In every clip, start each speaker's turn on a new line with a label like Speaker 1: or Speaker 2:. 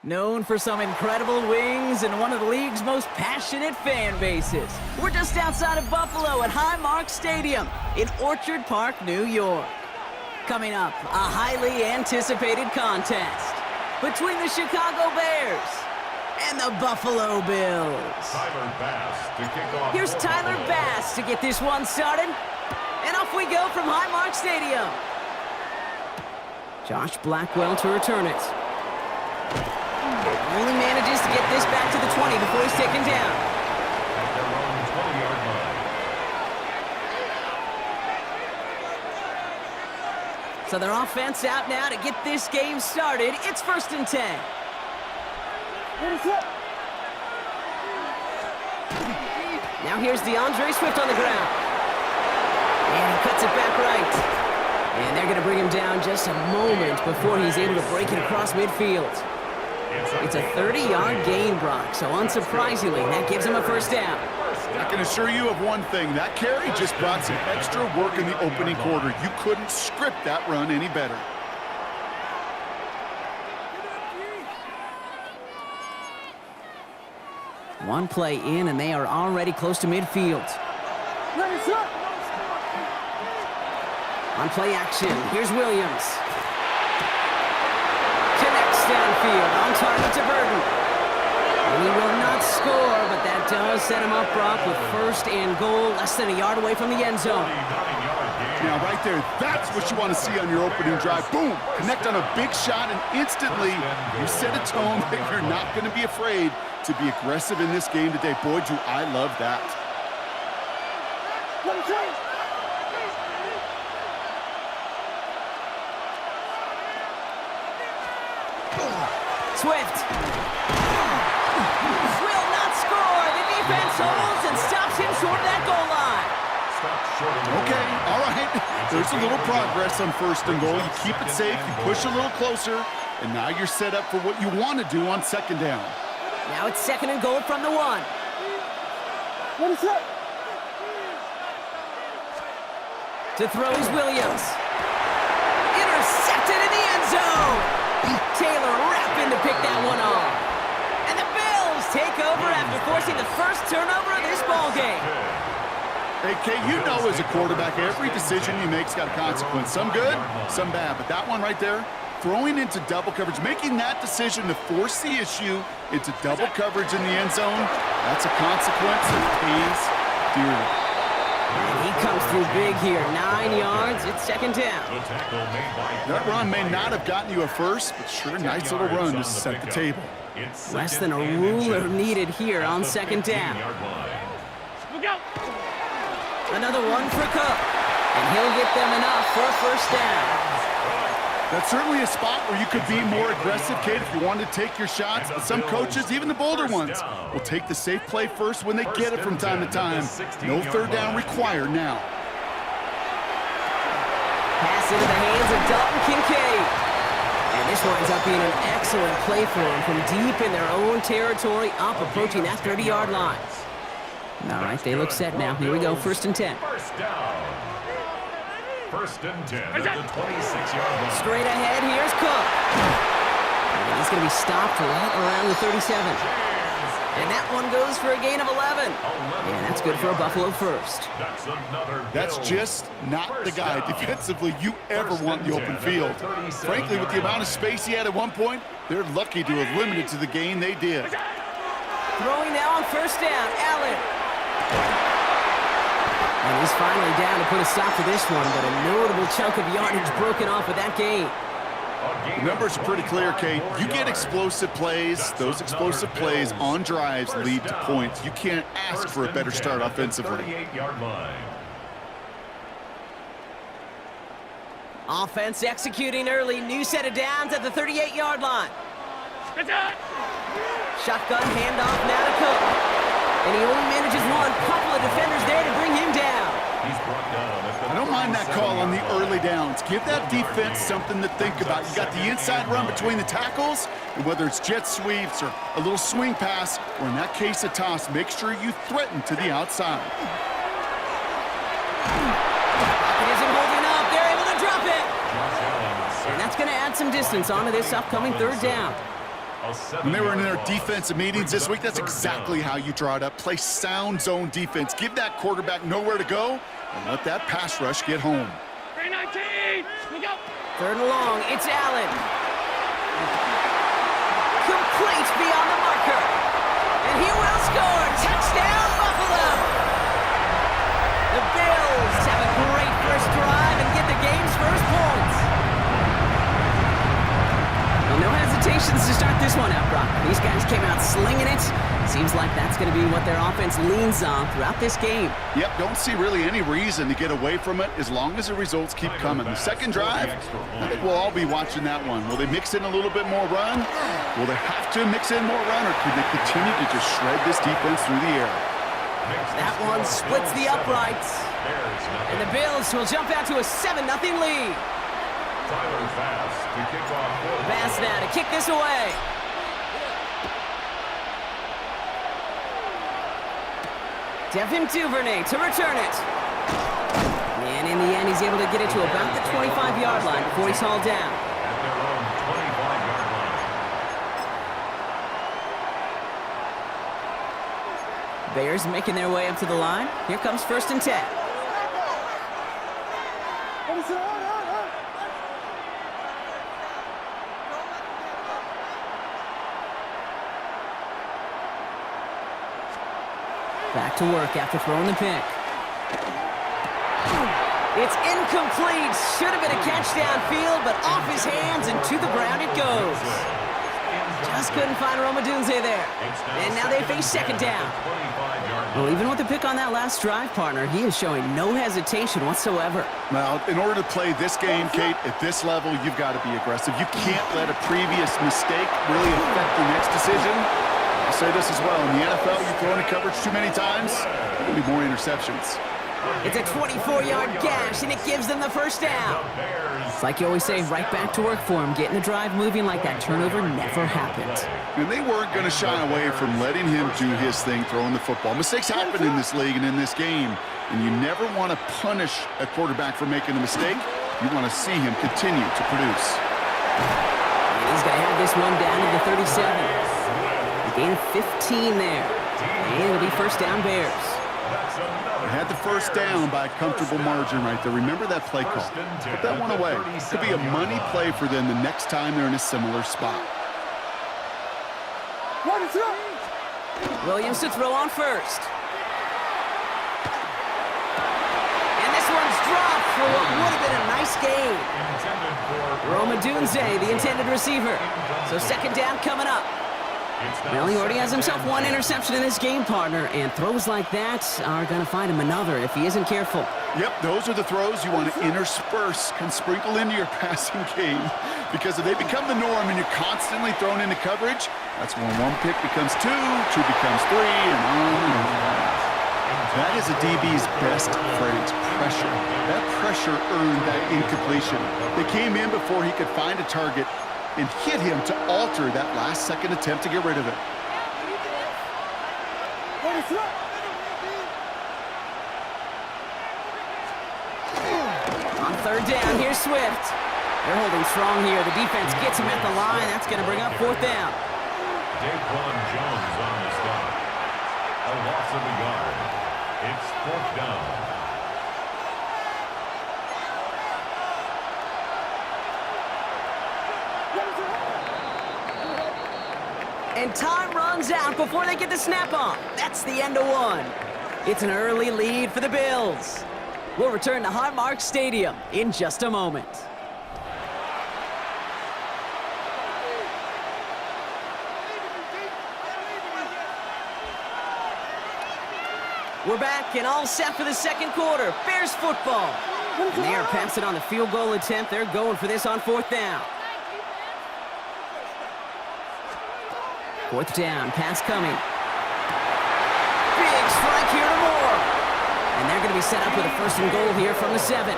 Speaker 1: Known for some incredible wings and one of the league's most passionate fan bases. We're just outside of Buffalo at Highmark Stadium in Orchard Park, New York. Coming up, a highly anticipated contest between the Chicago Bears and the Buffalo Bills. Here's Tyler Bass to get this one started. And off we go from Highmark Stadium. Josh Blackwell to return it. Only manages to get this back to the 20 before he's taken down. So their offense out now to get this game started. It's 1st and 10. Now here's DeAndre Swift on the ground. And he cuts it back right. And they're going to bring him down just a moment before he's able to break it across midfield. It's a 30-yard gain, Brock, so unsurprisingly, that gives him a first down.
Speaker 2: I can assure you of one thing. That carry just brought some extra work in the opening quarter. You couldn't script that run any better.
Speaker 1: One play in, and they are already close to midfield. On play action, here's Williams. Connects downfield, on target to Burton. And he will not score, but that does set him up, Brock, with 1st and goal, less than a yard away from the end zone.
Speaker 2: Now, right there, that's what you want to see on your opening drive. Boom! Connect on a big shot, and instantly you set a tone that you're not going to be afraid to be aggressive in this game today. Boy, do I love that.
Speaker 1: Swift. Will not score. The defense holds and stops him short of that goal line.
Speaker 2: Okay, all right. There's a little progress on 1st and goal. You keep it safe, you push a little closer, and now you're set up for what you want to do on 2nd down.
Speaker 1: Now it's 2nd and goal from the 1. To throw is Williams. Intercepted in the end zone. Taylor rapping to pick that one off. And the Bills take over after forcing the first turnover of this ballgame.
Speaker 2: Hey, Kay, you know as a quarterback, every decision you make's got a consequence. Some good, some bad. But that one right there, throwing into double coverage, making that decision to force the issue into double coverage in the end zone, that's a consequence that pays dearly.
Speaker 1: And he comes through big here. 9 yards. It's 2nd down.
Speaker 2: That run may not have gotten you a first, but sure, nice little run to set the table.
Speaker 1: Less than a ruler needed here on 2nd down. Another one for Cook. And he'll get them enough for a 1st down.
Speaker 2: That's certainly a spot where you could be more aggressive, Kate, if you wanted to take your shots. But some coaches, even the bolder ones, will take the safe play first when they get it from time to time. No 3rd down required now.
Speaker 1: Pass into the hands of Dalton Kincaid. And this winds up being an excellent play for them from deep in their own territory, up approaching that 30-yard line. All right, they look set now. Here we go, 1st and 10.
Speaker 3: 1st and 10 at the 26-yard line.
Speaker 1: Straight ahead, here's Cook. And he's going to be stopped right around the 37. And that one goes for a gain of 11. And that's good for a Buffalo first.
Speaker 2: That's just not the guy defensively you ever want in the open field. Frankly, with the amount of space he had at one point, they're lucky to have limited to the gain they did.
Speaker 1: Throwing now on 1st down, Allen. And he's finally down to put a stop to this one, but a notable chunk of yardage broken off with that gain.
Speaker 2: The numbers are pretty clear, Kate. You get explosive plays. Those explosive plays on drives lead to points. You can't ask for a better start offensively.
Speaker 1: Offense executing early. New set of downs at the 38-yard line. Shotgun handoff now to Cook. And he only manages one. Couple of defenders there to bring him down.
Speaker 2: I don't mind that call on the early downs. Give that defense something to think about. You got the inside run between the tackles, and whether it's jet sweeps or a little swing pass, or in that case a toss, make sure you threaten to the outside.
Speaker 1: It isn't holding up. They're able to drop it. And that's going to add some distance onto this upcoming 3rd down.
Speaker 2: When they were in their defensive meetings this week, that's exactly how you draw it up. Play sound zone defense. Give that quarterback nowhere to go and let that pass rush get home.
Speaker 4: 319, we go.
Speaker 1: 3rd and long, it's Allen. Complete beyond the marker. And he will score. Touchdown, Buffalo. The Bills have a great first drive and get the game's first points. Well, no hesitations to start this one out, Brock. These guys came out slinging it. Seems like that's going to be what their offense leans on throughout this game.
Speaker 2: Yep, don't see really any reason to get away from it as long as the results keep coming. The second drive, I think we'll all be watching that one. Will they mix in a little bit more run? Will they have to mix in more run, or could they continue to just shred this defense through the air?
Speaker 1: That one splits the uprights. And the Bills will jump out to a 7-0 lead. Bass now to kick this away. Devin Duvernay to return it. And in the end, he's able to get it to about the 25-yard line before he's hauled down.
Speaker 3: At their own 25-yard line.
Speaker 1: Bears making their way up to the line. Here comes 1st and 10. Back to work after throwing the pick. It's incomplete. Should have been a catch downfield, but off his hands and to the ground it goes. Just couldn't find Romadunze there. And now they face 2nd down. Well, even with the pick on that last drive, partner, he is showing no hesitation whatsoever.
Speaker 2: Now, in order to play this game, Kate, at this level, you've got to be aggressive. You can't let a previous mistake really affect the next decision. I'll say this as well. In the NFL, you throw into coverage too many times, there will be more interceptions.
Speaker 1: It's a 24-yard gash, and it gives them the 1st down. It's like you always say, right back to work for him, getting the drive moving like that turnover never happened.
Speaker 2: And they weren't going to shy away from letting him do his thing throwing the football. Mistakes happen in this league and in this game, and you never want to punish a quarterback for making a mistake. You want to see him continue to produce.
Speaker 1: And he's going to have this one down to the 37. A gain of 15 there. And it'll be 1st down Bears.
Speaker 2: They had the 1st down by a comfortable margin right there. Remember that play call. Put that one away. Could be a money play for them the next time they're in a similar spot.
Speaker 1: Williams to throw on 1st. And this one's dropped for what would have been a nice gain. Romadunze, the intended receiver. So 2nd down coming up. Well, he already has himself one interception in this game, partner, and throws like that are going to find him another if he isn't careful.
Speaker 2: Yep, those are the throws you want to intersperse and sprinkle into your passing game, because if they become the norm and you're constantly thrown into coverage, that's when 1 pick becomes 2, 2 becomes 3, and on and on. That is a DB's best phrase, pressure. That pressure earned that incompletion. They came in before he could find a target and hit him to alter that last-second attempt to get rid of it.
Speaker 1: On 3rd down, here's Swift. They're holding strong here. The defense gets him at the line. That's going to bring up 4th down.
Speaker 3: Daquan Jones on the stop. A loss of a yard. It's 4th down.
Speaker 1: And time runs out before they get the snap on. That's the end of one. It's an early lead for the Bills. We'll return to Highmark Stadium in just a moment. We're back and all set for the 2nd quarter. Bears football. And they are passing on the field goal attempt. They're going for this on 4th down. 4th down, pass coming. Big strike here to Moore. And they're going to be set up with a 1st and goal here from the 7.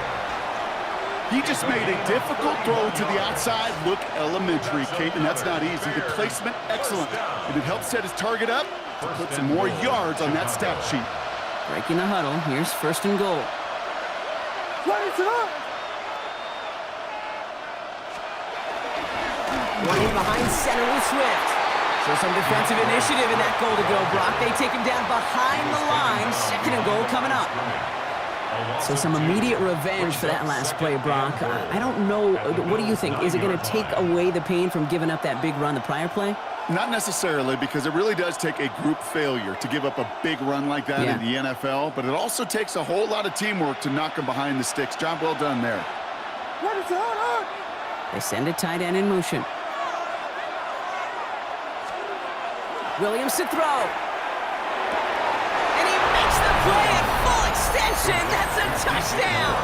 Speaker 2: He just made a difficult throw to the outside look elementary, Kate, and that's not easy. The placement, excellent. And it helps set his target up to put some more yards on that stat sheet.
Speaker 1: Breaking the huddle, here's 1st and goal. Running behind center with Swift. So some defensive initiative in that goal to go, Brock. They take him down behind the line. Second and goal coming up. So some immediate revenge for that last play, Brock. I don't know. What do you think? Is it going to take away the pain from giving up that big run the prior play?
Speaker 2: Not necessarily, because it really does take a group failure to give up a big run like that in the NFL, but it also takes a whole lot of teamwork to knock them behind the sticks. Job well done there.
Speaker 1: They send a tight end in motion. Williams to throw. And he makes the play at full extension. That's a touchdown.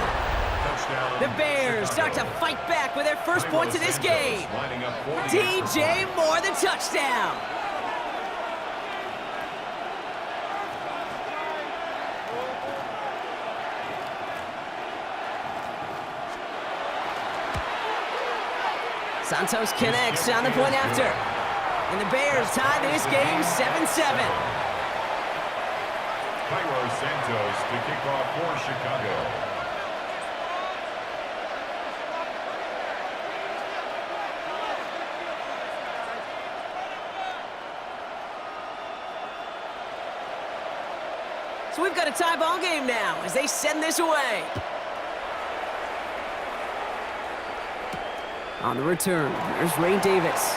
Speaker 1: The Bears start to fight back with their first points of this game. DJ Moore, the touchdown. Santos connects on the point after. And the Bears tie this game 7-7.
Speaker 3: Ejayr Santos to kick off for Chicago.
Speaker 1: So we've got a tie ball game now as they send this away. On the return, there's Ray Davis.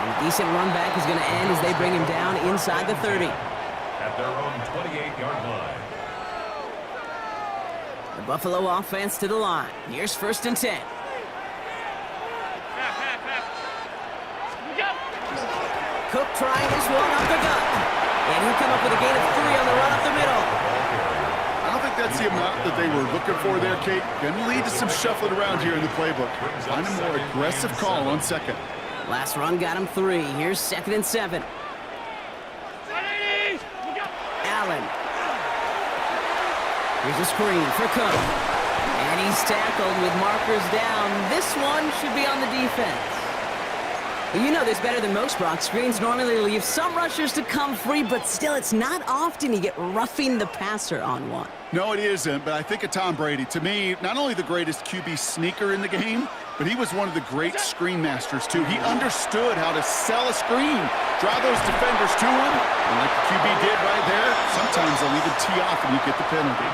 Speaker 1: And a decent run back is going to end as they bring him down inside the 30.
Speaker 3: At their own 28-yard line.
Speaker 1: The Buffalo offense to the line. Here's 1st and 10. Cook trying this one up the gut. And he'll come up with a gain of 3 on the run up the middle.
Speaker 2: I don't think that's the amount that they were looking for there, Kate. Going to lead to some shuffling around here in the playbook. Find a more aggressive call on second.
Speaker 1: Last run got him 3. Here's 2nd and 7. Allen. Here's a screen for Cook. And he's tackled with markers down. This one should be on the defense. You know this better than most, Brock. Screens normally leave some rushers to come free, but still, it's not often you get roughing the passer on one.
Speaker 2: No, it isn't, but I think of Tom Brady. To me, not only the greatest QB sneaker in the game, but he was one of the great screen masters, too. He understood how to sell a screen, draw those defenders to him, and like the QB did right there, sometimes they'll even tee off and you get the penalty.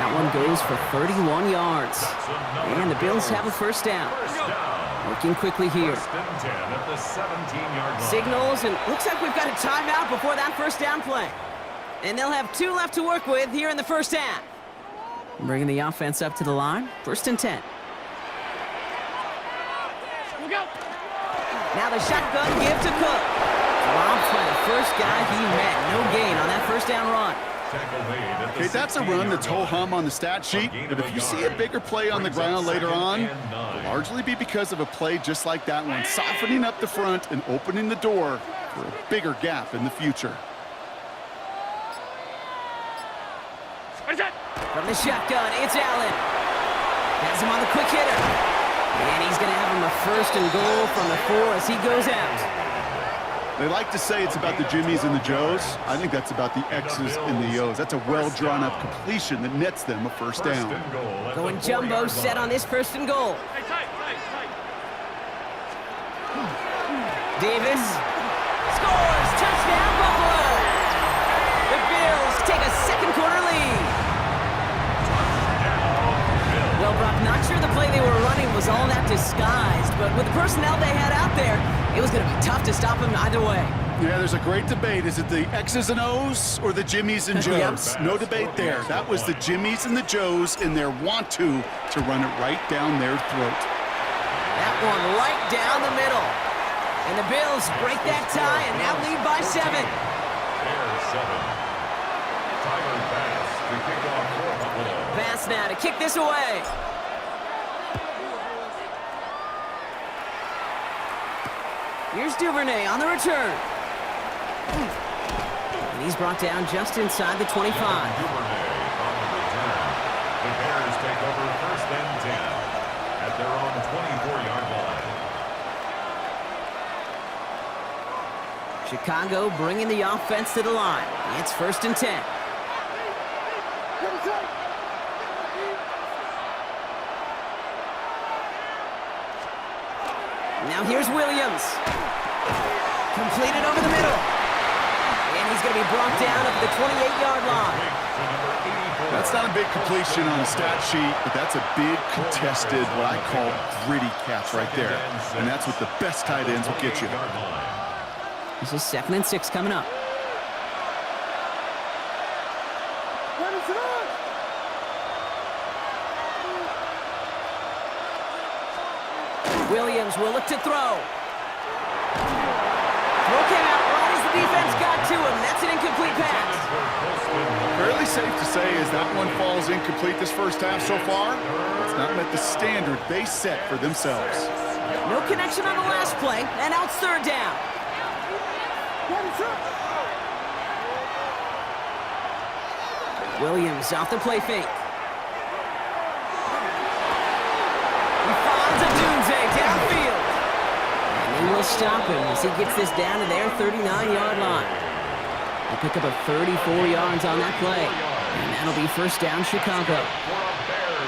Speaker 1: That one goes for 31 yards. And the Bills have a 1st down. Working quickly here. Signals, and looks like we've got a timeout before that 1st down play. And they'll have 2 left to work with here in the 1st half. Bringing the offense up to the line. 1st and 10. Now the shotgun give to Cook. Dropped by the first guy he met. No gain on that 1st down run.
Speaker 2: Okay, that's a run that's ho-hum on the stat sheet, but if you see a bigger play on the ground later on, it'll largely be because of a play just like that one, softening up the front and opening the door for a bigger gap in the future.
Speaker 1: From the shotgun, it's Allen. Has him on the quick hitter. And he's going to have him a 1st and goal from the 4 as he goes out.
Speaker 2: They like to say it's about the Jimmies and the Joes. I think that's about the X's and the O's. That's a well-drawn-up completion that nets them a 1st down.
Speaker 1: Going jumbo set on this 1st and goal. Davis scores! Touchdown, Buffalo! The Bills take a 2nd quarter lead. Well, Brock, not sure the play they were running was all that disguised, but with the personnel they had out there, it was going to be tough to stop him either way.
Speaker 2: Yeah, there's a great debate. Is it the X's and O's or the Jimmies and Joes? No debate there. That was the Jimmies and the Joes in their want-to run it right down their throat.
Speaker 1: That one right down the middle. And the Bills break that tie and now lead by 7. Pass now to kick this away. Here's Duvernay on the return. And he's brought down just inside the 25.
Speaker 3: Duvernay on the return. The Bears take over 1st and 10 at their own 24-yard line.
Speaker 1: Chicago bringing the offense to the line. It's 1st and 10. Now here's Williams. Completed over the middle. And he's going to be brought down at the 28-yard line.
Speaker 2: That's not a big completion on the stat sheet, but that's a big contested, what I call gritty catch right there. And that's what the best tight ends will get you.
Speaker 1: This is 2nd and 6 coming up. Williams will look to throw. Throw came out right as the defense got to him. That's an incomplete pass.
Speaker 2: Fairly safe to say as that one falls incomplete this first half so far. It's not met the standard they set for themselves.
Speaker 1: No connection on the last play, and now it's 3rd down. Williams off the play fake. He finds a doomsday downfield. And they will stop him as he gets this down to their 39-yard line. They'll pick up a 34 yards on that play. And that'll be 1st down Chicago.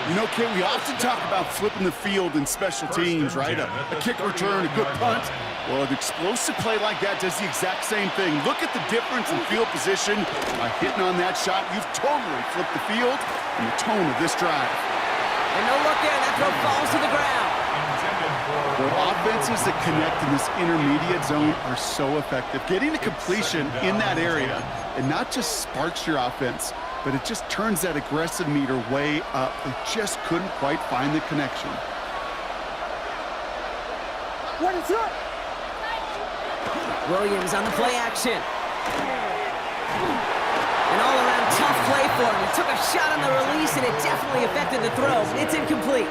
Speaker 2: You know, Kate, we often talk about flipping the field in special teams, right? A kick return, a good punt. Well, an explosive play like that does the exact same thing. Look at the difference in field position. By hitting on that shot, you've totally flipped the field and the tone of this drive.
Speaker 1: And no look there, that throw falls to the ground.
Speaker 2: The offenses that connect in this intermediate zone are so effective. Getting a completion in that area, and not just sparks your offense, but it just turns that aggressive meter way up. They just couldn't quite find the connection.
Speaker 4: What is up?
Speaker 1: Williams on the play action. An all-around tough play for him. He took a shot on the release, and it definitely affected the throw. It's incomplete.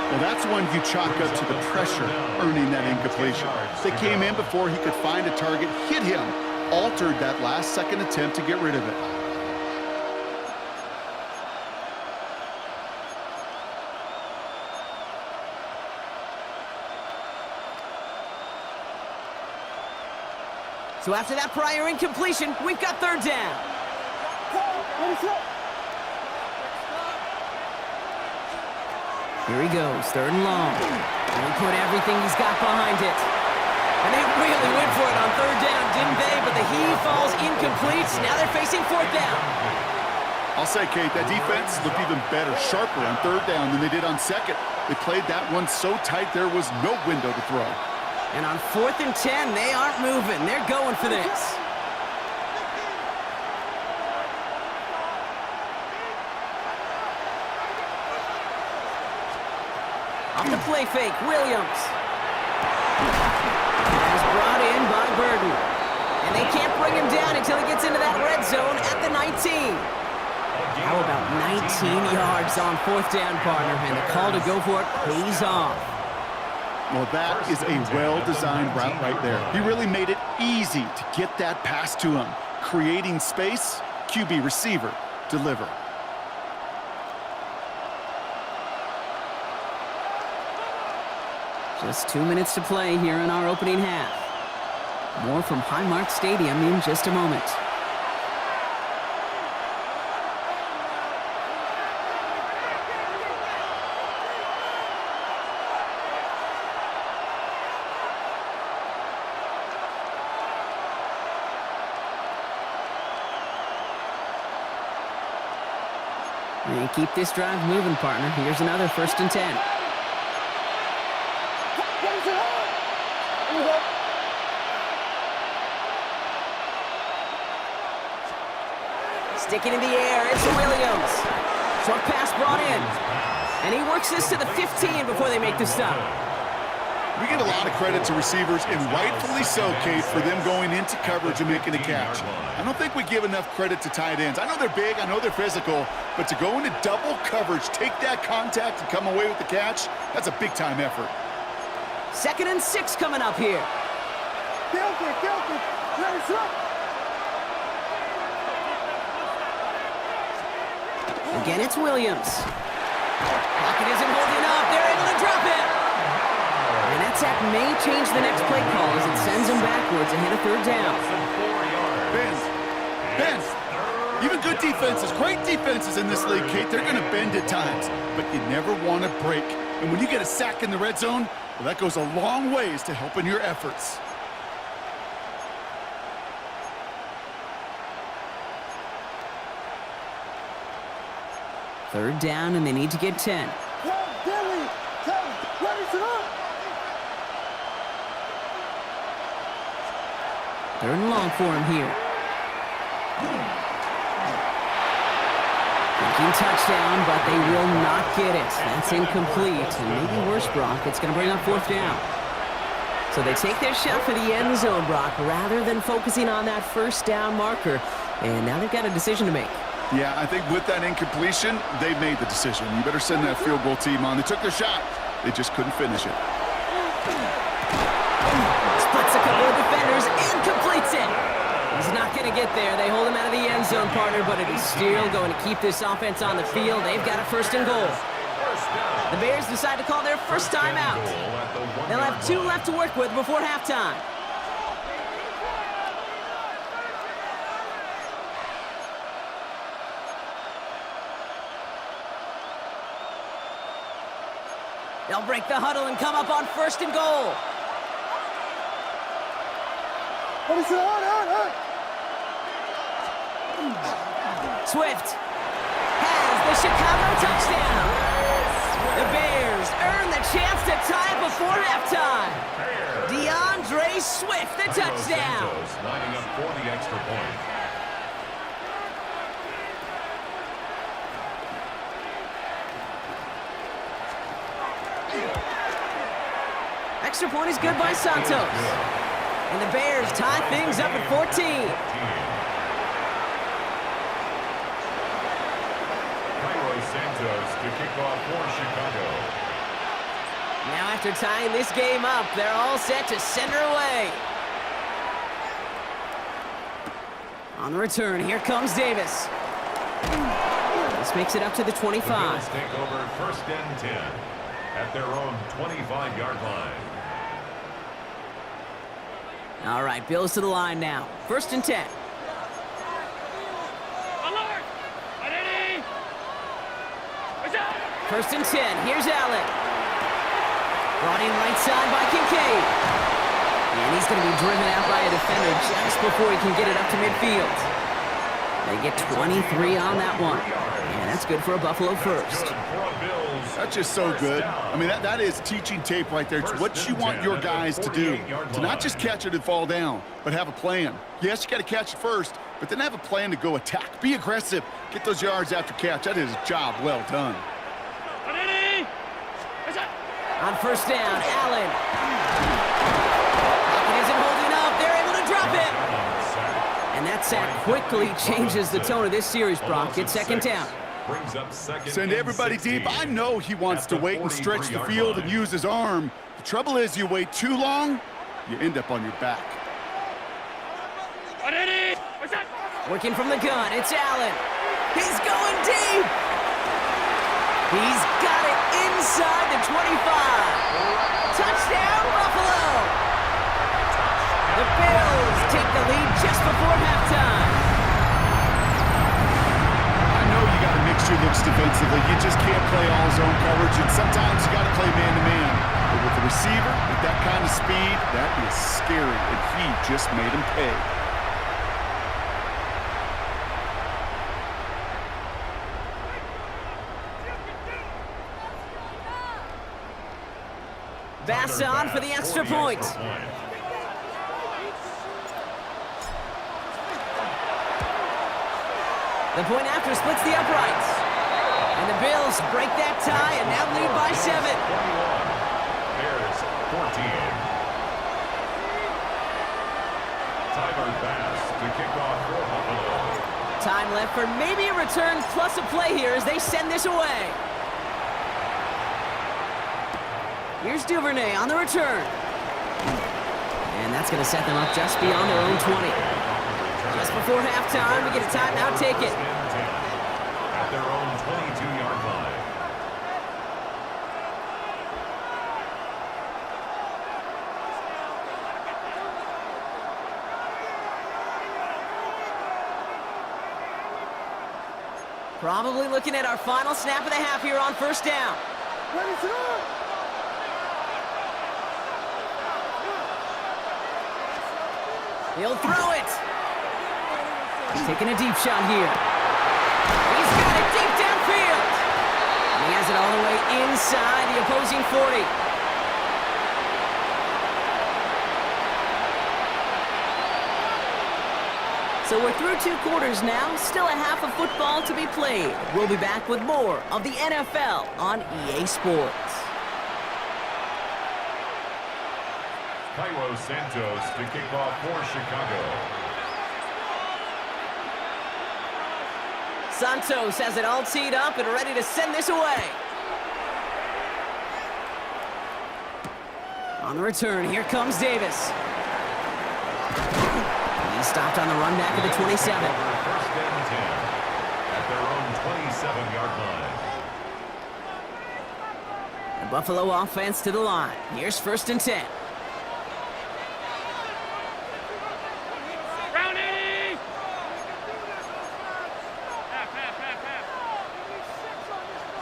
Speaker 2: Well, that's one you chalk up to the pressure earning that incompletion. They came in before he could find a target, hit him, altered that last-second attempt to get rid of it.
Speaker 1: So after that prior incompletion, we've got 3rd down. Here he goes, 3rd and long. And he put everything he's got behind it. And they really went for it on 3rd down, didn't they? But the heave falls incomplete. Now they're facing 4th down.
Speaker 2: I'll say, Kate, that defense looked even better, sharper on 3rd down than they did on 2nd. They played that one so tight there was no window to throw.
Speaker 1: And on 4th and 10, they aren't moving. They're going for this. Off the play fake, Williams. Is brought in by Burden. And they can't bring him down until he gets into that red zone at the 19. How about 19 yards on 4th down, partner? And the call to go for it pays off.
Speaker 2: Well, that is a well-designed route right there. He really made it easy to get that pass to him. Creating space, QB receiver, deliver.
Speaker 1: Just 2 minutes to play here in our opening half. More from Highmark Stadium in just a moment. And keep this drive moving, partner. Here's another 1st and 10. Sticking in the air, it's Williams. Short pass brought in. And he works this to the 15 before they make the stop.
Speaker 2: We get a lot of credit to receivers, and rightfully so, Kate, for them going into coverage and making a catch. I don't think we give enough credit to tight ends. I know they're big, I know they're physical, but to go into double coverage, take that contact, and come away with the catch, that's a big-time effort.
Speaker 1: 2nd and 6 coming up here. Again, it's Williams. Pocket isn't holding up. They're able to drop it. And that sack may change the next play call as it sends them backwards ahead of 3rd down.
Speaker 2: Bend. Even good defenses, great defenses in this league, Kate, they're going to bend at times, but you never want to break. And when you get a sack in the red zone, Well, that goes a long ways to helping your efforts.
Speaker 1: Third down, and they need to get 10. Third and long for him here. Thinking touchdown, but they will not get it. That's incomplete, and maybe worse, Brock, it's going to bring up fourth down. So they take their shot for the end zone, Brock, rather than focusing on that first down marker. And now they've got a decision to make.
Speaker 2: Yeah, I think with that incompletion, they've made the decision. You better send that field goal team on. They took their shot. They just couldn't finish it.
Speaker 1: Splits a couple of defenders and completes it. He's not going to get there. They hold him out of the end zone, partner, but it is still going to keep this offense on the field. They've got a first and goal. The Bears decide to call their first time out. They'll have 2 left to work with before halftime. They'll break the huddle and come up on first and goal. Swift has the Chicago touchdown. The Bears earn the chance to tie it before halftime. DeAndre Swift, the touchdown.
Speaker 3: Lining up for the extra point.
Speaker 1: Extra point is good by Santos. And the Bears tie things up at 14.
Speaker 3: Santos to kick off for Chicago.
Speaker 1: Now after tying this game up, they're all set to send her away. On the return, here comes Davis. This makes it up to the 25.
Speaker 3: The Bills take over first and 10 at their own 25-yard line.
Speaker 1: All right, Bills to the line now. First and 10.
Speaker 4: Alert! Identity! What's up?
Speaker 1: First and 10. Here's Allen. Brought in right side by Kincaid. And he's going to be driven out by a defender just before he can get it up to midfield. They get 23 on that one. And that's good for a Buffalo first.
Speaker 2: That's just so good. I mean, that is teaching tape right there. It's what you want your guys to do. To not just catch it and fall down, but have a plan. Yes, you got to catch it first, but then have a plan to go attack. Be aggressive. Get those yards after catch. That is a job well done.
Speaker 1: On first down, Allen. It isn't holding up. They're able to drop it. And that sack quickly changes the tone of this series, Brock. It's second down.
Speaker 2: Send everybody deep. I know he wants to wait and stretch the field and use his arm. The trouble is, you wait too long, you end up on your back.
Speaker 1: Working from the gun, it's Allen. He's going deep. He's got it inside the 25. Touchdown, Buffalo. The Bills take the lead just before halftime.
Speaker 2: Your looks defensively. You just can't play all zone coverage, and sometimes you got to play man-to-man. But with the receiver, with that kind of speed, that is scary, and he just made him pay.
Speaker 1: Bass on for the extra point. The point after splits the uprights. And the Bills break that tie and now lead by 7.
Speaker 3: Bears 14. Tyler Bass to kick off for Buffalo.
Speaker 1: Time left for maybe a return plus a play here as they send this away. Here's Duvernay on the return. And that's going to set them up just beyond their own 20. Just before halftime, we get a timeout, take it.
Speaker 3: At their own 22-yard line.
Speaker 1: Probably looking at our final snap of the half here on first down. He'll throw it. He's taking a deep shot here. He's got it deep downfield. And he has it all the way inside the opposing 40. So we're through 2 quarters now, still a half of football to be played. We'll be back with more of the NFL on EA Sports.
Speaker 3: Cairo Santos to kick off for Chicago.
Speaker 1: Santos has it all teed up and ready to send this away. On the return, here comes Davis. He stopped on the run back at the 27.
Speaker 3: First and 10 at their own 27-yard line.
Speaker 1: The Buffalo offense to the line. Here's first and 10.
Speaker 4: Round 80! Half.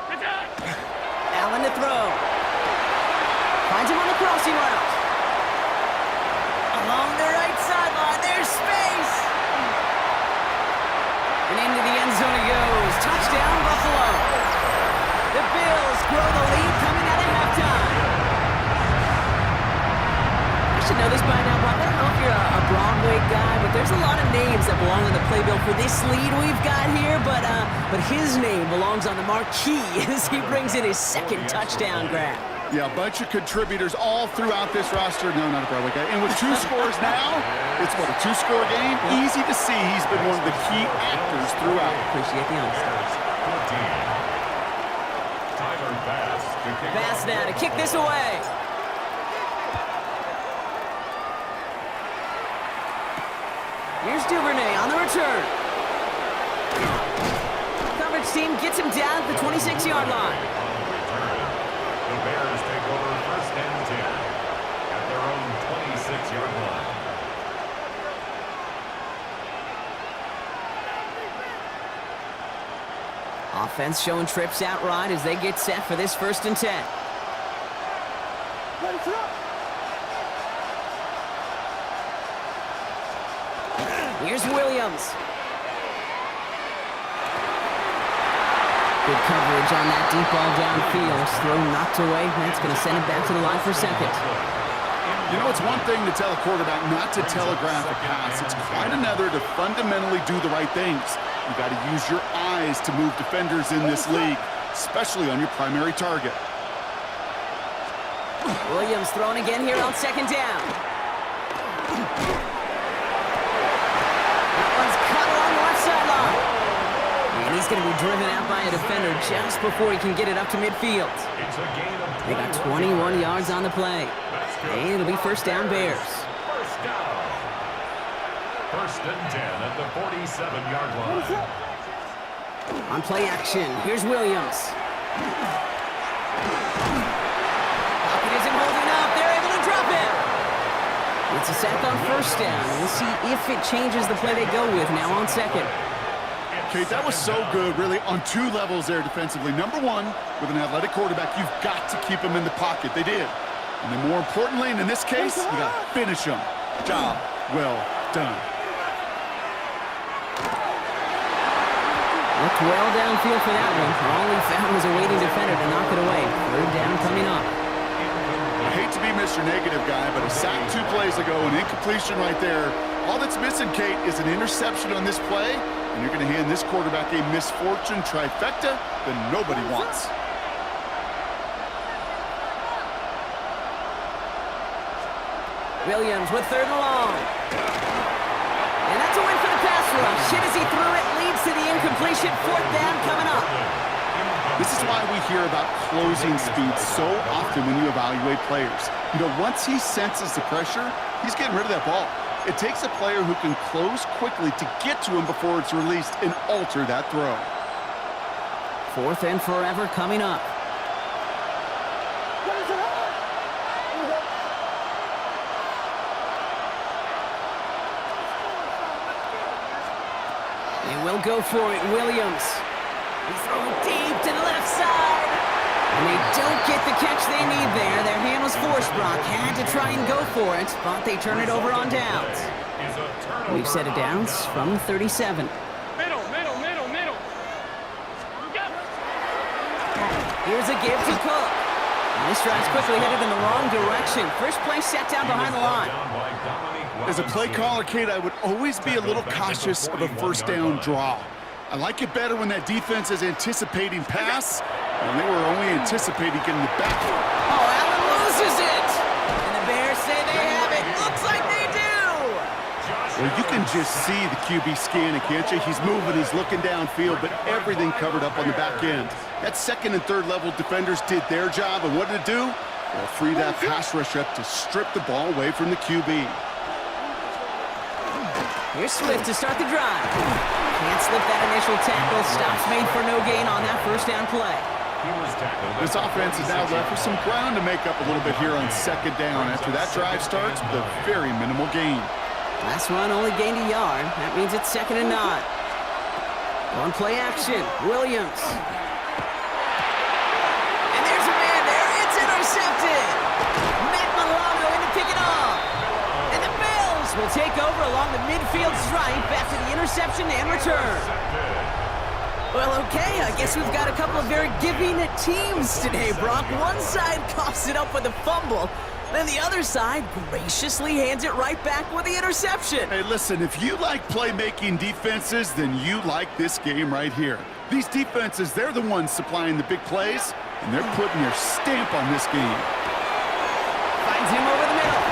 Speaker 4: Good job!
Speaker 1: Allen to throw. Finds him on the crossing route. Along the right sideline, there's space! And into the end zone it goes. Touchdown, Buffalo. The Bills grow the lead coming out of halftime. I should know this by now, Bob. I don't know if you're a Broadway guy, but there's a lot of names that belong on the playbill for this lead we've got here, but his name belongs on the marquee as he brings in his second touchdown grab.
Speaker 2: Yeah, a bunch of contributors all throughout this roster. No, not a Broadway guy. And with 2 scores now, it's what, a 2-score game? Easy to see he's been one of the key actors throughout.
Speaker 1: Appreciate the honesty.
Speaker 3: Tyler Bass to kick
Speaker 1: Bass
Speaker 3: off
Speaker 1: now to
Speaker 3: for
Speaker 1: kick this away. Here's Duvernay on the return. Coverage team gets him down at the 26-yard line.
Speaker 3: The Bears take over first and 10 at their own 26-yard line.
Speaker 1: Offense showing trips out right as they get set for this first and 10. Here's Williams. Good coverage on that deep ball downfield. Throw knocked away. That's going to send it back to the line for second.
Speaker 2: You know, it's one thing to tell a quarterback not to telegraph a pass. It's quite another to fundamentally do the right things. You got to use your eyes to move defenders in this league, especially on your primary target.
Speaker 1: Williams throwing again here on second down. That one's cut along the left sideline. And he's going to be driven out by a defender just before he can get it up to midfield.
Speaker 3: It's a gain of
Speaker 1: They got 21 yards on the play. And it'll be first down Bears.
Speaker 3: First down. First and 10 at the 47-yard line.
Speaker 1: On play action, here's Williams. Pocket isn't holding up. They're able to drop it. It's a sack on first down. We'll see if it changes the play they go with now on second.
Speaker 2: Okay, that was so good, really, on 2 levels there defensively. Number 1, with an athletic quarterback, you've got to keep him in the pocket. They did. And then more importantly, and in this case, you got to finish him. Job well done.
Speaker 1: Looked well downfield for that one. All he found was a waiting defender to knock it away. Third down coming up.
Speaker 2: I hate to be Mr. Negative guy, but a sack 2 plays ago, an incompletion right there. All that's missing, Kate, is an interception on this play, and you're going to hand this quarterback a misfortune trifecta that nobody wants.
Speaker 1: Williams with third and long. And that's a win for the pass rush. Hit as he threw it, leads to the incompletion. Fourth down coming up.
Speaker 2: This is why we hear about closing speed so often when you evaluate players. You know, once he senses the pressure, he's getting rid of that ball. It takes a player who can close quickly to get to him before it's released and alter that throw.
Speaker 1: Fourth and forever coming up. They will go for it. Williams. He's throwing deep to the left side. And they don't get the catch they need there. Their hand was forced, Brock. Had to try and go for it, but they turn it over on downs.
Speaker 3: is a turnover.
Speaker 1: We've set it down from 37.
Speaker 4: Middle. Go.
Speaker 1: Here's a give to Cook. And this drive's quickly headed in the wrong direction. First play set down behind the line.
Speaker 2: As a play caller, Kate, I would always be a little cautious of a first down draw. I like it better when that defense is anticipating pass, and they were only anticipating getting the back.
Speaker 1: Oh, Allen loses it! And the Bears say they have it. Looks like they do!
Speaker 2: Well, you can just see the QB scanning, can't you? He's moving, he's looking downfield, but everything covered up on the back end. That second and third level defenders did their job, and what did it do? Well, free that pass rush up to strip the ball away from the QB.
Speaker 1: Here's Swift to start the drive. Can't slip that initial tackle. Stops made for no gain on that first down play.
Speaker 2: This offense is now left with some ground to make up a little bit here on second down after that drive starts with a very minimal gain.
Speaker 1: Last run only gained a yard. That means it's 2nd and 9. On play action, Williams. And there's a man there. It's intercepted. Matt Milano in to pick it off. And the Bills will take over along the midfield stripe after the interception and return. Well, okay, I guess we've got a couple of very giving teams today, Brock. One side coughs it up with a fumble, then the other side graciously hands it right back with the interception.
Speaker 2: Hey, listen, if you like playmaking defenses, then you like this game right here. These defenses, they're the ones supplying the big plays, and they're putting their stamp on this game.
Speaker 1: Finds him over the middle.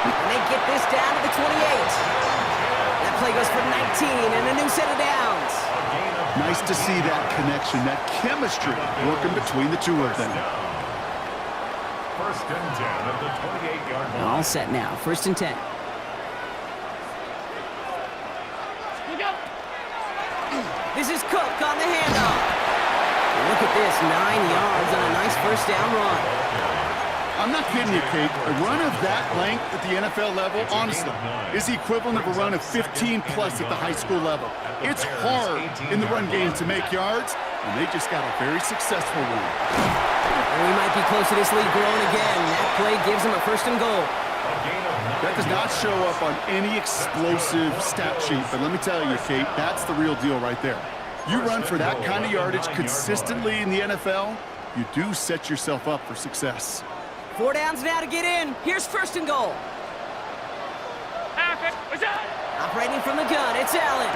Speaker 1: And they get this down to the 28. That play goes for 19 and a new set of downs.
Speaker 2: Nice to see that connection, that chemistry working between the two of them.
Speaker 3: First and 10 at the 28-yard line.
Speaker 1: All set now. 1st and 10.
Speaker 4: Look out.
Speaker 1: This is Cook on the handoff. Look at this, 9 yards on a nice first down run.
Speaker 2: I'm not kidding you, Kate. A run of that length at the NFL level, honestly, is the equivalent of a run of 15-plus at the high school level. It's hard in the run game to make yards, and they just got a very successful one.
Speaker 1: And we might be close to this lead growing again. That play gives them a 1st and goal.
Speaker 2: That does not show up on any explosive stat sheet, but let me tell you, Kate, that's the real deal right there. You run for that kind of yardage consistently in the NFL, you do set yourself up for success.
Speaker 1: 4 downs now to get in. Here's 1st and goal. Operating from the gun, it's Allen.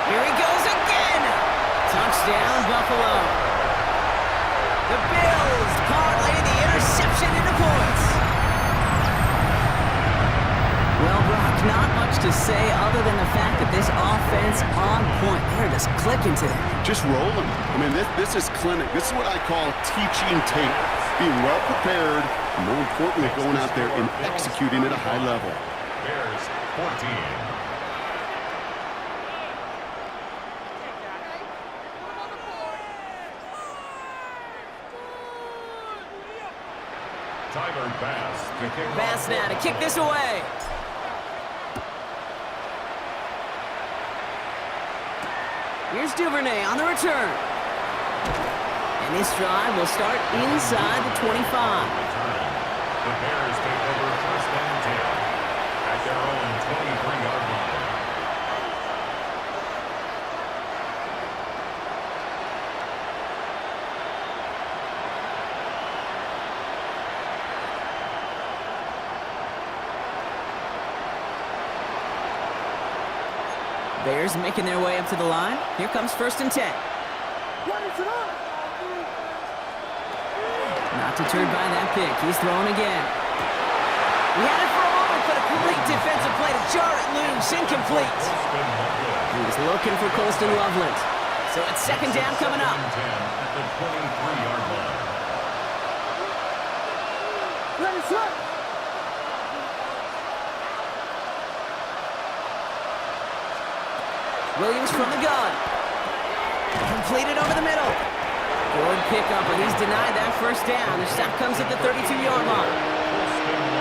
Speaker 1: Here he goes again. Touchdown, Buffalo. The Bills parlay the interception into points. Well, Brock, not much to say other than the fact that this offense on point. They're just clicking today.
Speaker 2: Just rolling. I mean, this is clinic. This is what I call teaching tape. Being well prepared, and more importantly, going out there and executing at a high level.
Speaker 3: Bears 14. Tyler Bass to kick off.
Speaker 1: Bass now to kick this away. Here's Duvernay on the return. And this drive will start inside the 25.
Speaker 3: The Bears take over 1st and 10 at their own 23-yard line.
Speaker 1: Bears making their way up to the line. Here comes 1st and 10. Not deterred by that pick. He's throwing again. He had it for a moment, but a great defensive play to jar it loose. Incomplete. He was looking for Colston Loveland. So it's 2nd down coming up.
Speaker 3: At the 23-yard line.
Speaker 1: Williams from the gun. Completed over the middle. Good pickup, but he's denied that 1st down. The stop comes at the 32-yard line.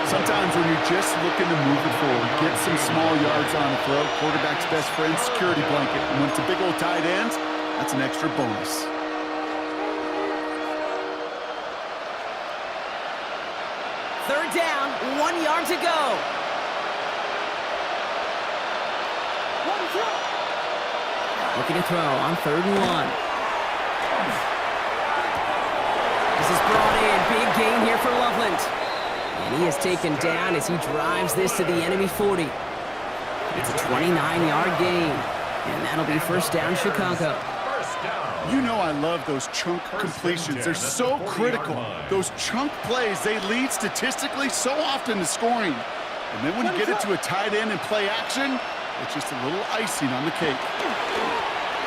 Speaker 2: Sometimes when you're just looking to move it forward, get some small yards on the throw, quarterback's best friend, security blanket. And when it's a big old tight end, that's an extra bonus.
Speaker 1: Third down, 1 yard to go. Looking to throw on 3rd and 1. This is brought in. Big gain here for Loveland. And he is taken down as he drives this to the enemy 40. It's a 29-yard gain. And that'll be 1st down, Chicago.
Speaker 2: You know I love those chunk completions. They're so critical. Those chunk plays, they lead statistically so often to scoring. And then when you get it to a tight end and play action, it's just a little icing on the cake.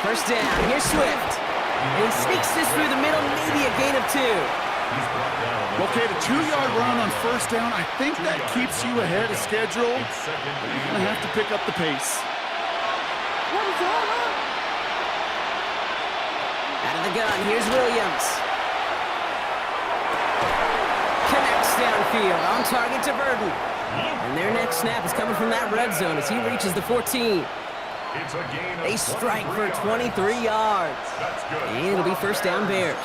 Speaker 1: 1st down, here's Swift. And he sneaks this through the middle, maybe a gain of 2.
Speaker 2: Okay, the 2-yard run on 1st down, I think that keeps you ahead of schedule. But you're going to have to pick up the pace.
Speaker 1: Out of the gun, here's Williams. Connects downfield, on target to Burden. And their next snap is coming from that red zone as he reaches the 14. They strike for 23 yards. And it'll be 1st down Bears.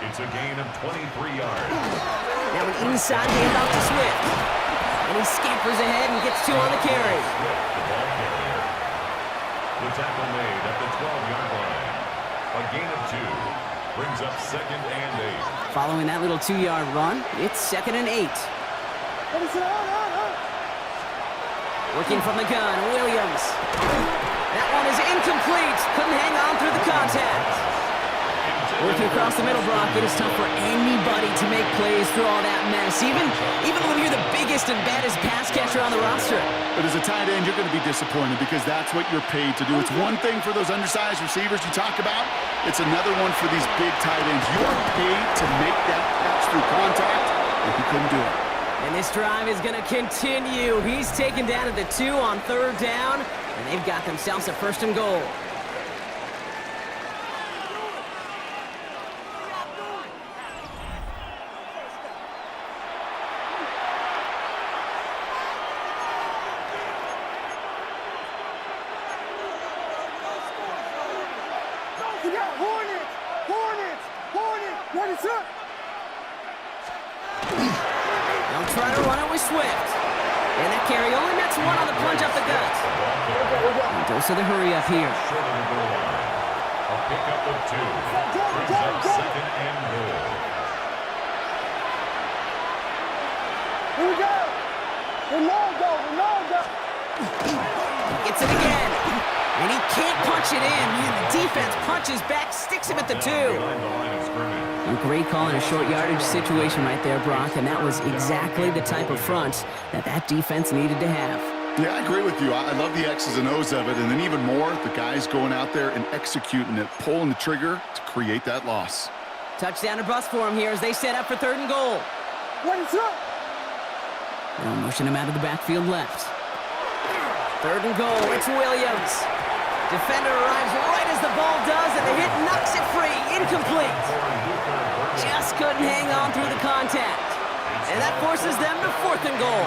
Speaker 3: It's a gain of 23 yards.
Speaker 1: Now an inside handoff to Swift. And he scampers ahead and gets 2 on the carry.
Speaker 3: The tackle made at the 12-yard line. A gain of 2 brings up 2nd and 8.
Speaker 1: Following that little 2-yard run, it's 2nd and 8. Working from the gun, Williams. That one is incomplete. Couldn't hang on through the contact. Working across the middle, Brock, it is tough for anybody to make plays through all that mess, even when you're the biggest and baddest pass catcher on the roster.
Speaker 2: But as a tight end, you're going to be disappointed because that's what you're paid to do. It's one thing for those undersized receivers you talk about. It's another one for these big tight ends. You are paid to make that catch through contact, and he couldn't do it.
Speaker 1: And this drive is going to continue. He's taken down at the 2 on 3rd down, and they've got themselves a 1st and goal. They'll try to run it with Swift. And that carry only nets 1 on the plunge up the gut. And dose of the hurry up here.
Speaker 3: A pickup of 2 brings up 2nd and goal.
Speaker 4: Here we go. Ronaldo.
Speaker 1: He gets it again. And he can't punch it in. Man, the defense punches back, sticks him at the 2. A great call in a short yardage situation right there, Brock, and that was exactly the type of front that defense needed to have.
Speaker 2: Yeah, I agree with you. I love the X's and O's of it, and then even more, the guys going out there and executing it, pulling the trigger to create that loss.
Speaker 1: Touchdown or bust for him here as they set up for 3rd and goal. They'll motion him out of the backfield left. 3rd and goal, it's Williams. Defender arrives right as the ball does, and the hit knocks it free. Incomplete. Just couldn't hang on through the contact. And that forces them to 4th and goal.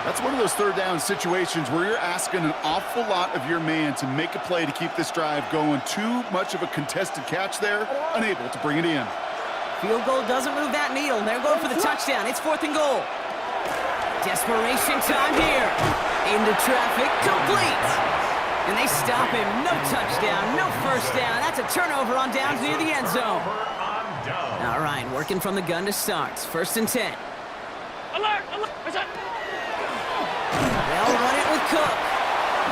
Speaker 2: That's one of those 3rd down situations where you're asking an awful lot of your man to make a play to keep this drive going. Too much of a contested catch there, unable to bring it in.
Speaker 1: Field goal doesn't move that needle. They're going for the touchdown. It's 4th and goal. Desperation time here. Into traffic, complete. And they stop him. No touchdown, no 1st down. That's a turnover on downs near the end zone. All right, working from the gun to start. 1st and 10.
Speaker 4: Alert.
Speaker 1: They'll run it with Cook.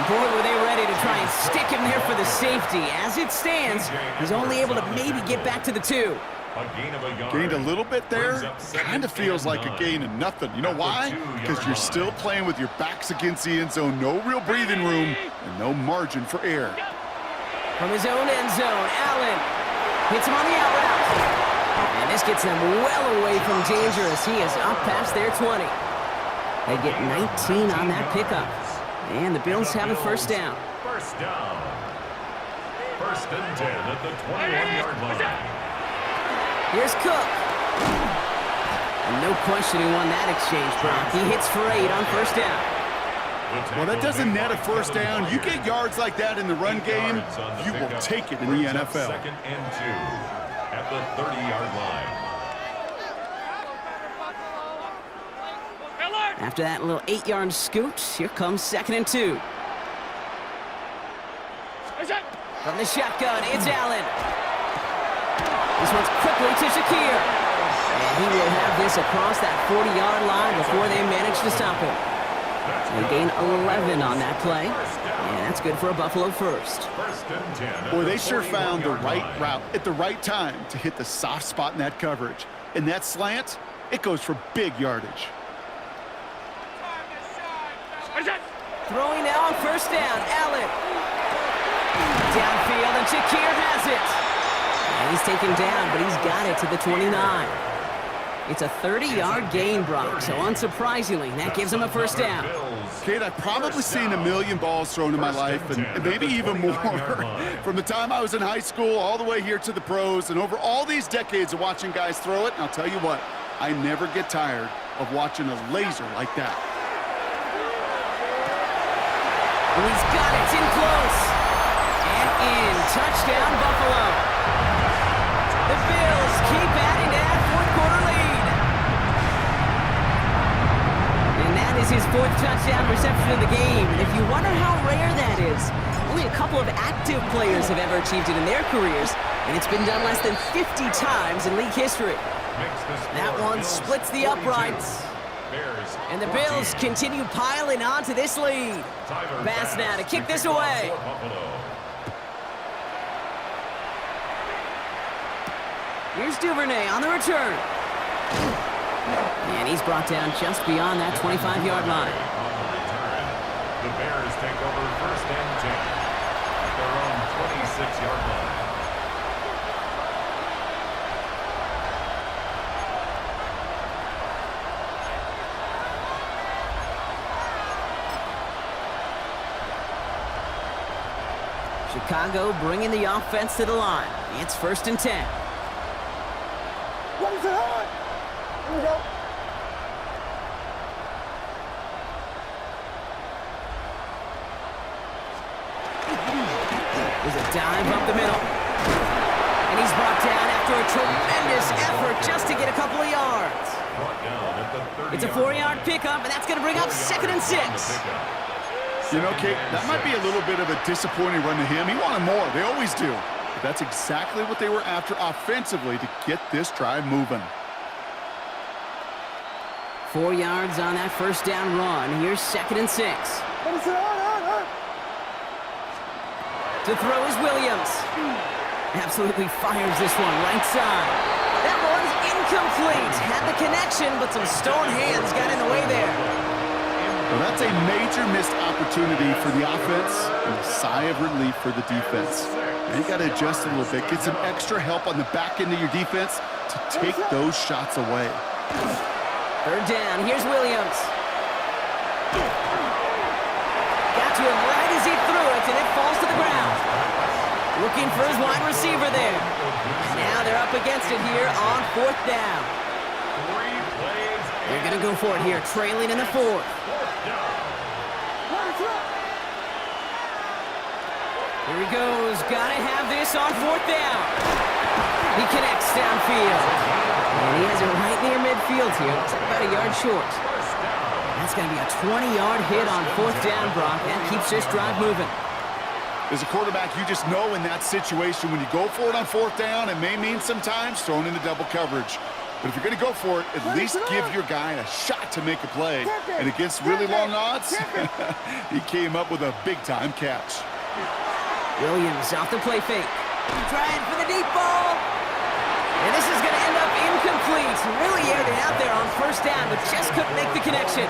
Speaker 1: Boy, were they ready to try and stick him there for the safety. As it stands, he's only able to maybe get back to the 2.
Speaker 2: Gained a little bit there. Kind of feels like a gain of nothing. You know why? Because you're still playing with your backs against the end zone. No real breathing room and no margin for error.
Speaker 1: From his own end zone, Allen hits him on the out route. And this gets them well away from danger as he is up past their 20. They get 19 on that pickup. And the Bills have a 1st down.
Speaker 3: 1st down. 1st and 10 at the 21-yard line.
Speaker 1: Here's Cook. And no question he won that exchange, Brock. He hits for 8 on 1st down.
Speaker 2: Well, that doesn't net a 1st down. You get yards like that in the run game, you will take it in the NFL.
Speaker 3: 2nd and 2 at the 30-yard line.
Speaker 1: After that little 8-yard scoot, here comes 2nd and 2. From the shotgun, it's Allen. This one's quickly to Shakir. And he will have this across that 40-yard line before they manage to stop him. They gain 11 on that play. And that's good for a Buffalo first.
Speaker 2: Boy, they sure found the right route at the right time to hit the soft spot in that coverage. And that slant, it goes for big yardage.
Speaker 1: Throwing now on 1st down, Allen. Downfield, and Shakir has it. And he's taken down, but he's got it to the 29. It's a 30-yard gain, Brock, so unsurprisingly, that gives him a 1st down.
Speaker 2: Kate, I've probably seen a million balls thrown in my life, and maybe even more. From the time I was in high school all the way here to the pros, and over all these decades of watching guys throw it, and I'll tell you what, I never get tired of watching a laser like that.
Speaker 1: He's got it, it's in close. And in, touchdown Buffalo. The Bills keep adding to that 4th-quarter lead. And that is his 4th touchdown reception of the game. And if you wonder how rare that is, only a couple of active players have ever achieved it in their careers, and it's been done less than 50 times in league history. That one splits the uprights. And the Bills continue piling on to this lead. Pass now to kick this away. Here's Duvernay on the return. And he's brought down just beyond that 25-yard line.
Speaker 3: The Bears take over 1st and 10 at their own 26-yard line.
Speaker 1: Chicago bringing the offense to the line. It's 1st and 10.
Speaker 4: What is it on? Here we go.
Speaker 1: There's a dive up the middle. And he's brought down after a tremendous effort just to get a couple of yards. It's a 4-yard pickup, and that's going to bring up 2nd and 6.
Speaker 2: You know, Kate, that might be a little bit of a disappointing run to him. He wanted more. They always do. But that's exactly what they were after offensively to get this drive moving.
Speaker 1: 4 yards on that 1st down run. Here's 2nd and 6.
Speaker 4: What is it on?
Speaker 1: To throw is Williams. Absolutely fires this one right side. That one's incomplete. Had the connection, but some stone hands got in the way there.
Speaker 2: Well, that's a major missed opportunity for the offense and a sigh of relief for the defense. And you got to adjust a little bit, get some extra help on the back end of your defense to take those shots away.
Speaker 1: 3rd down, here's Williams. Got to him right as he threw it, and it falls to the ground. Looking for his wide receiver there. And now they're up against it here on 4th down. They're going to go for it here, trailing in the 4th. Here he goes. Got to have this on 4th down. He connects downfield. And he has it right near midfield here. It's about a yard short. That's going to be a 20-yard hit on 4th down, Brock. That keeps this drive moving.
Speaker 2: As a quarterback, you just know in that situation when you go for it on 4th down, it may mean sometimes thrown into double coverage. But if you're going to go for it, at least give your guy a shot to make a play. And against really long odds, he came up with a big-time catch.
Speaker 1: Williams off the play fake. Trying for the deep ball. And this is going to end up incomplete. Really aired it out there on 1st down, but just couldn't make the connection.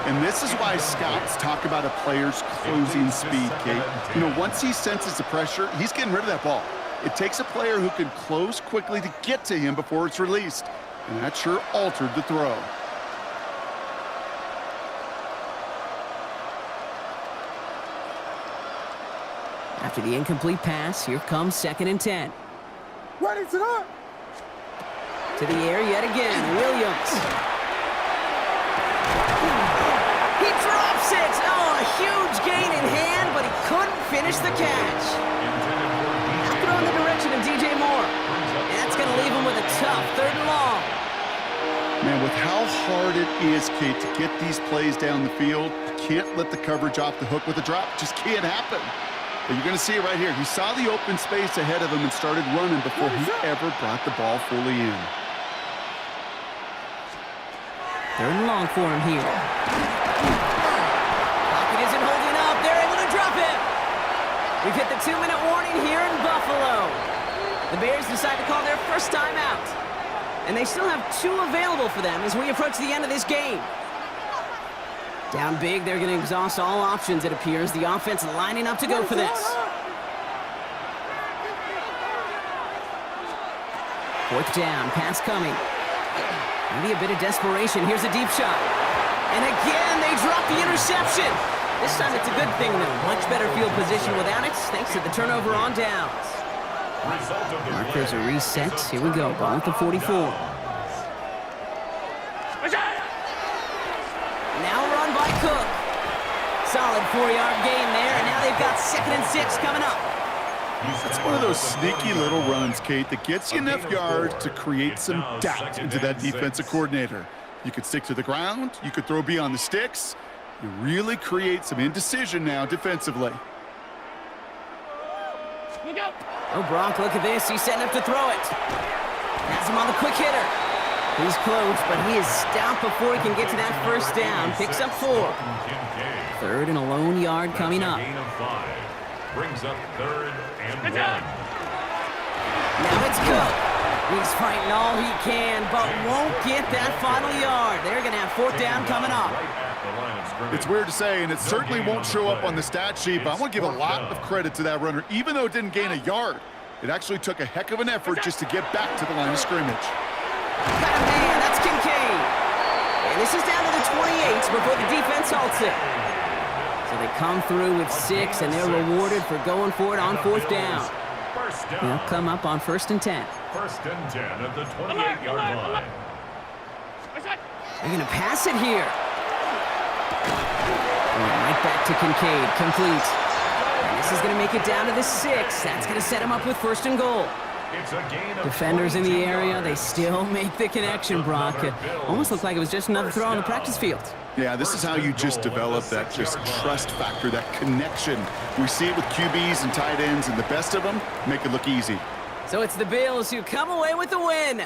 Speaker 2: And this is why scouts talk about a player's closing speed, Kate. You know, once he senses the pressure, he's getting rid of that ball. It takes a player who can close quickly to get to him before it's released. And that sure altered the throw.
Speaker 1: After the incomplete pass, here comes 2nd and 10.
Speaker 4: Ready to go.
Speaker 1: To the air yet again, Williams. He drops it! Oh, a huge gain in hand, but he couldn't finish the catch. Now throw in the direction of DJ Moore. And that's going to leave him with a tough 3rd and long.
Speaker 2: Man, with how hard it is, Kate, to get these plays down the field. You can't let the coverage off the hook with a drop. It just can't happen. But you're going to see it right here. He saw the open space ahead of him and started running before he ever brought the ball fully in.
Speaker 1: Third and long for him here. Pocket isn't holding up. They're able to drop him. We've hit the 2-minute warning here in Buffalo. The Bears decide to call their first time out. And they still have 2 available for them as we approach the end of this game. Down big, they're going to exhaust all options, it appears. The offense lining up to go for this. 4th down, pass coming. Maybe a bit of desperation. Here's a deep shot. And again, they drop the interception. This time it's a good thing, though. Much better field position without it, thanks to the turnover on downs. Markers are reset. Here we go. Ball at the 44. Now run by Cook. Solid 4-yard gain there, and now they've got 2nd and 6 coming up.
Speaker 2: That's one of those sneaky little runs, Kate, that gets you enough yards to create some doubt into that defensive coordinator. You could stick to the ground. You could throw beyond the sticks. You really create some indecision now defensively.
Speaker 1: Oh, Brock, look at this. He's setting up to throw it. Has him on the quick hitter. He's close, but he is stopped before he can get to that first down. Picks up 4. 3rd and a lone yard coming up.
Speaker 3: Brings up 3rd and 1.
Speaker 1: Now it's Cook. He's fighting all he can, but won't get that final yard. They're going to have 4th down coming up.
Speaker 2: It's weird to say, and it certainly won't show up on the stat sheet, but I want to give a lot of credit to that runner. Even though it didn't gain a yard, it actually took a heck of an effort just to get back to the line of scrimmage.
Speaker 1: Got a man, that's Kincaid. And this is down to the 28 before the defense halts it. So they come through with 6, and they're rewarded for going for it on 4th down. They'll come up on 1st and 10.
Speaker 3: 1st and 10 at the 28-yard line.
Speaker 1: They're going to pass it here. Right back to Kincaid, complete. And this is going to make it down to the 6. That's going to set him up with 1st and goal. Defenders in the area, they still make the connection, Brock. It almost looked like it was just another throw on the practice field.
Speaker 2: Yeah, this is how you just develop that just trust factor, that connection. We see it with QBs and tight ends, and the best of them make it look easy.
Speaker 1: So it's the Bills who come away with the win.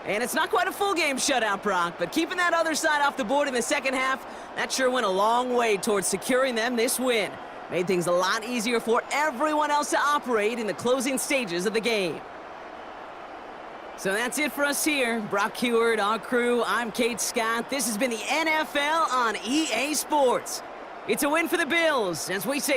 Speaker 1: And it's not quite a full game shutout, Brock, but keeping that other side off the board in the second half, that sure went a long way towards securing them this win. Made things a lot easier for everyone else to operate in the closing stages of the game. So that's it for us here. Brock Heward, our crew, I'm Kate Scott. This has been the NFL on EA Sports. It's a win for the Bills, as we say